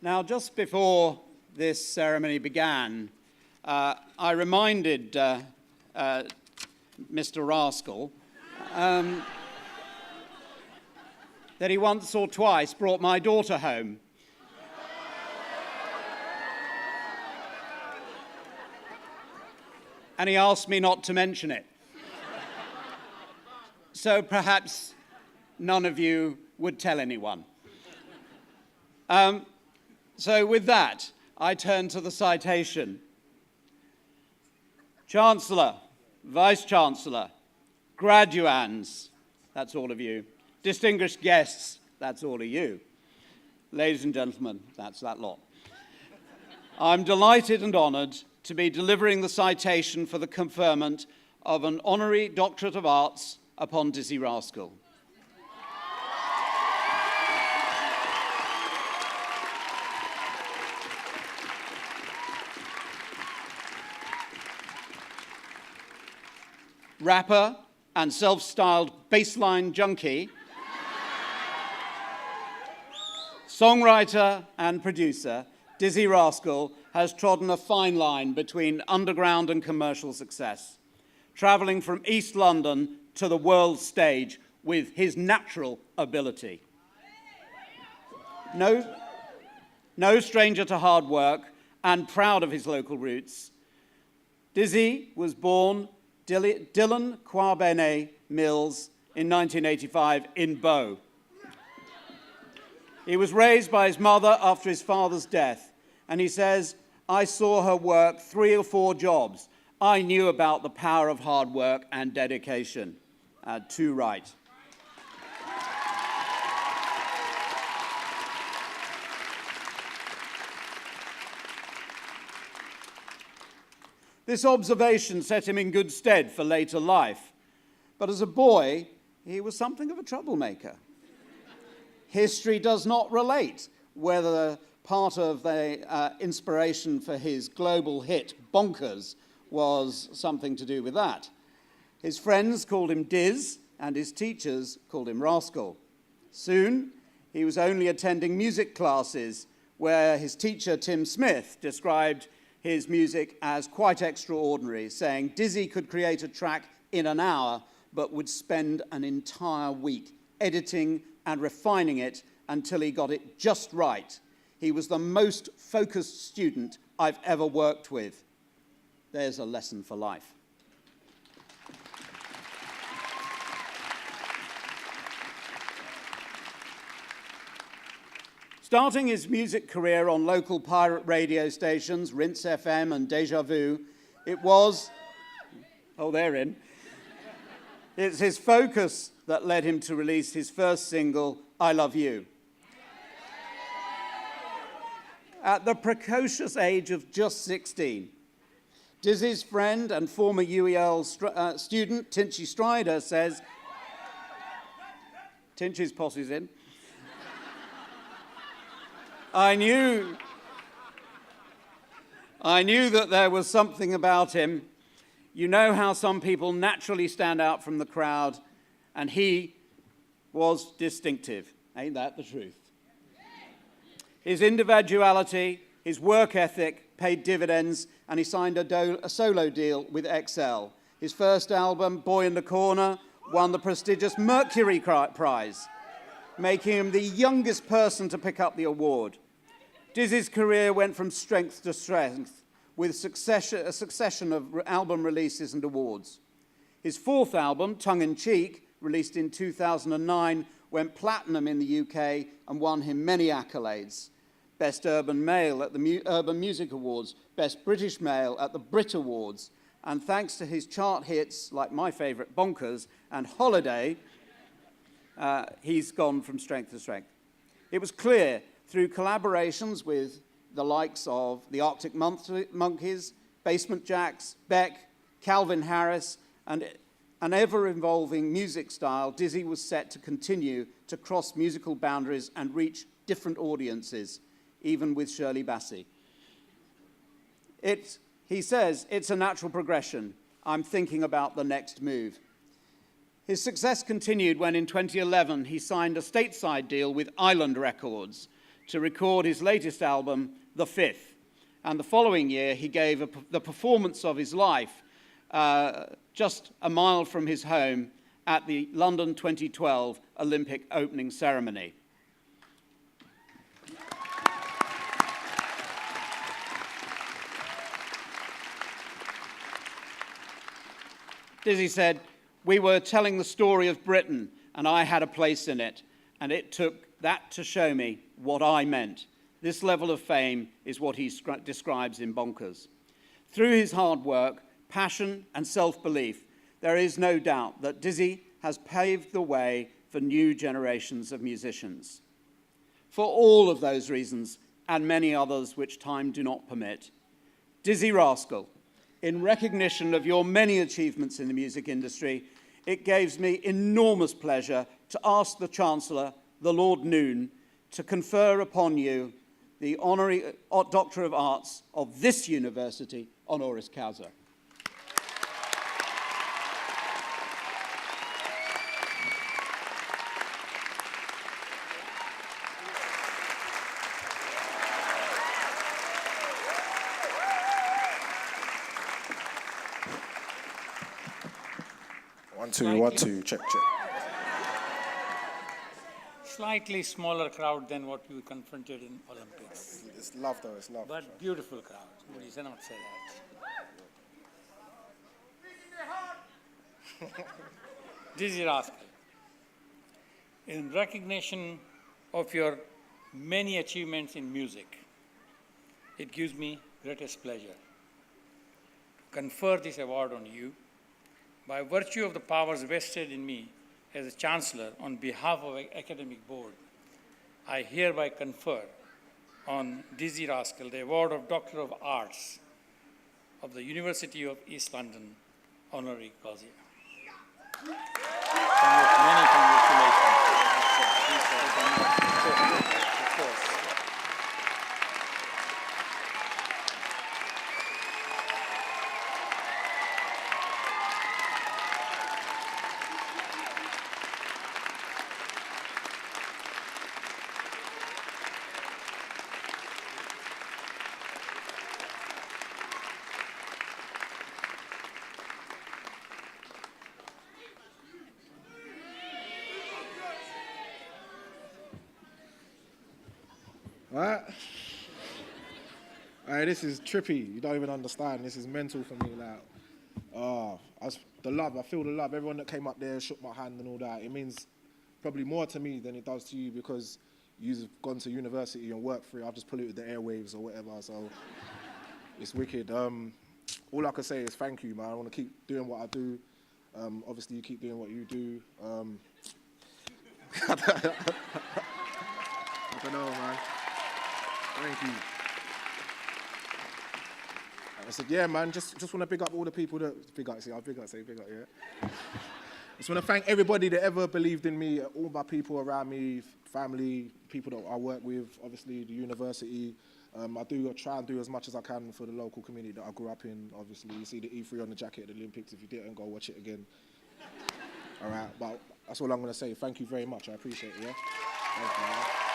Now, just before this ceremony began, I reminded Mr. Rascal that he once or twice brought my daughter home. And he asked me not to mention it. So perhaps none of you would tell anyone. So with that, I turn to the citation. Chancellor, Vice-Chancellor, graduands, that's all of you. Distinguished guests, that's all of you. Ladies and gentlemen, that's that lot. I'm delighted and honoured to be delivering the citation for the conferment of an honorary Doctorate of Arts upon Dizzee Rascal. Rapper and self-styled bassline junkie, songwriter and producer, Dizzee Rascal has trodden a fine line between underground and commercial success, travelling from East London to the world stage with his natural ability. No stranger to hard work and proud of his local roots, Dizzee was born Dylan Kwabene Mills in 1985 in Bow. He was raised by his mother after his father's death, and he says, I saw her work 3 or 4 jobs. I knew about the power of hard work and dedication. Too right. This observation set him in good stead for later life. But as a boy, he was something of a troublemaker. History does not relate whether part of the inspiration for his global hit, Bonkers, was something to do with that. His friends called him Diz, and his teachers called him Rascal. Soon, he was only attending music classes where his teacher, Tim Smith, described his music as quite extraordinary, saying Dizzee could create a track in an hour, but would spend an entire week editing and refining it until he got it just right. He was the most focused student I've ever worked with. There's a lesson for life. Starting his music career on local pirate radio stations, Rinse FM and Deja Vu, it was, oh, they're in. It's his focus that led him to release his first single, I Love You. At the precocious age of just 16, Dizzee's friend and former UEL student, Tinchy Strider, says, Tinchy's posse's in, I knew that there was something about him. You know how some people naturally stand out from the crowd, and he was distinctive. Ain't that the truth? His individuality, his work ethic paid dividends, and he signed a solo deal with XL. His first album, Boy in the Corner, won the prestigious Mercury Prize, making him the youngest person to pick up the award. Dizzee's career went from strength to strength, with a succession of album releases and awards. His 4th album, Tongue in Cheek, released in 2009, went platinum in the UK and won him many accolades. Best Urban Male at the Urban Music Awards, Best British Male at the Brit Awards, and thanks to his chart hits like my favourite, Bonkers, and Holiday, he's gone from strength to strength. It was clear through collaborations with the likes of the Arctic Monkeys, Basement Jaxx, Beck, Calvin Harris, and an ever-evolving music style, Dizzee was set to continue to cross musical boundaries and reach different audiences, even with Shirley Bassey. He says, it's a natural progression. I'm thinking about the next move. His success continued when in 2011 he signed a stateside deal with Island Records to record his latest album, The Fifth. And the following year, he gave the performance of his life just a mile from his home at the London 2012 Olympic opening ceremony. Dizzee said, "We were telling the story of Britain, and I had a place in it, and it took that to show me what I meant. This level of fame is what he describes in Bonkers." Through his hard work, passion, and self-belief, there is no doubt that Dizzee has paved the way for new generations of musicians. For all of those reasons, and many others which time do not permit, Dizzee Rascal, in recognition of your many achievements in the music industry, it gives me enormous pleasure to ask the Chancellor, the Lord Noon, to confer upon you the Honorary Doctor of Arts of this university, honoris causa. One, two, check. Slightly smaller crowd than what we confronted in Olympics. It's love though, it's love. But beautiful crowd. You cannot say that. Dizzee Rascal, in recognition of your many achievements in music, it gives me greatest pleasure to confer this award on you by virtue of the powers vested in me as a Chancellor on behalf of the Academic Board. I hereby confer on Dizzee Rascal the award of Doctor of Arts of the University of East London, honorary causa. Many congratulations. Of course. Alright, this is trippy. You don't even understand. This is mental for me. I feel the love. Everyone that came up there shook my hand and all that. It means probably more to me than it does to you because you've gone to university and worked for it. I've just polluted the airwaves or whatever. So it's wicked. All I can say is thank you, man. I want to keep doing what I do. Obviously, you keep doing what you do. I don't know, man. Thank you. I said, yeah, man, just want to big up all the people that, big up, yeah. Just want to thank everybody that ever believed in me, all my people around me, family, people that I work with, obviously the university. I try and do as much as I can for the local community that I grew up in, obviously. You see the E3 on the jacket at the Olympics. If you didn't, go watch it again. All right, but that's all I'm going to say. Thank you very much. I appreciate it, yeah? Thank you, man.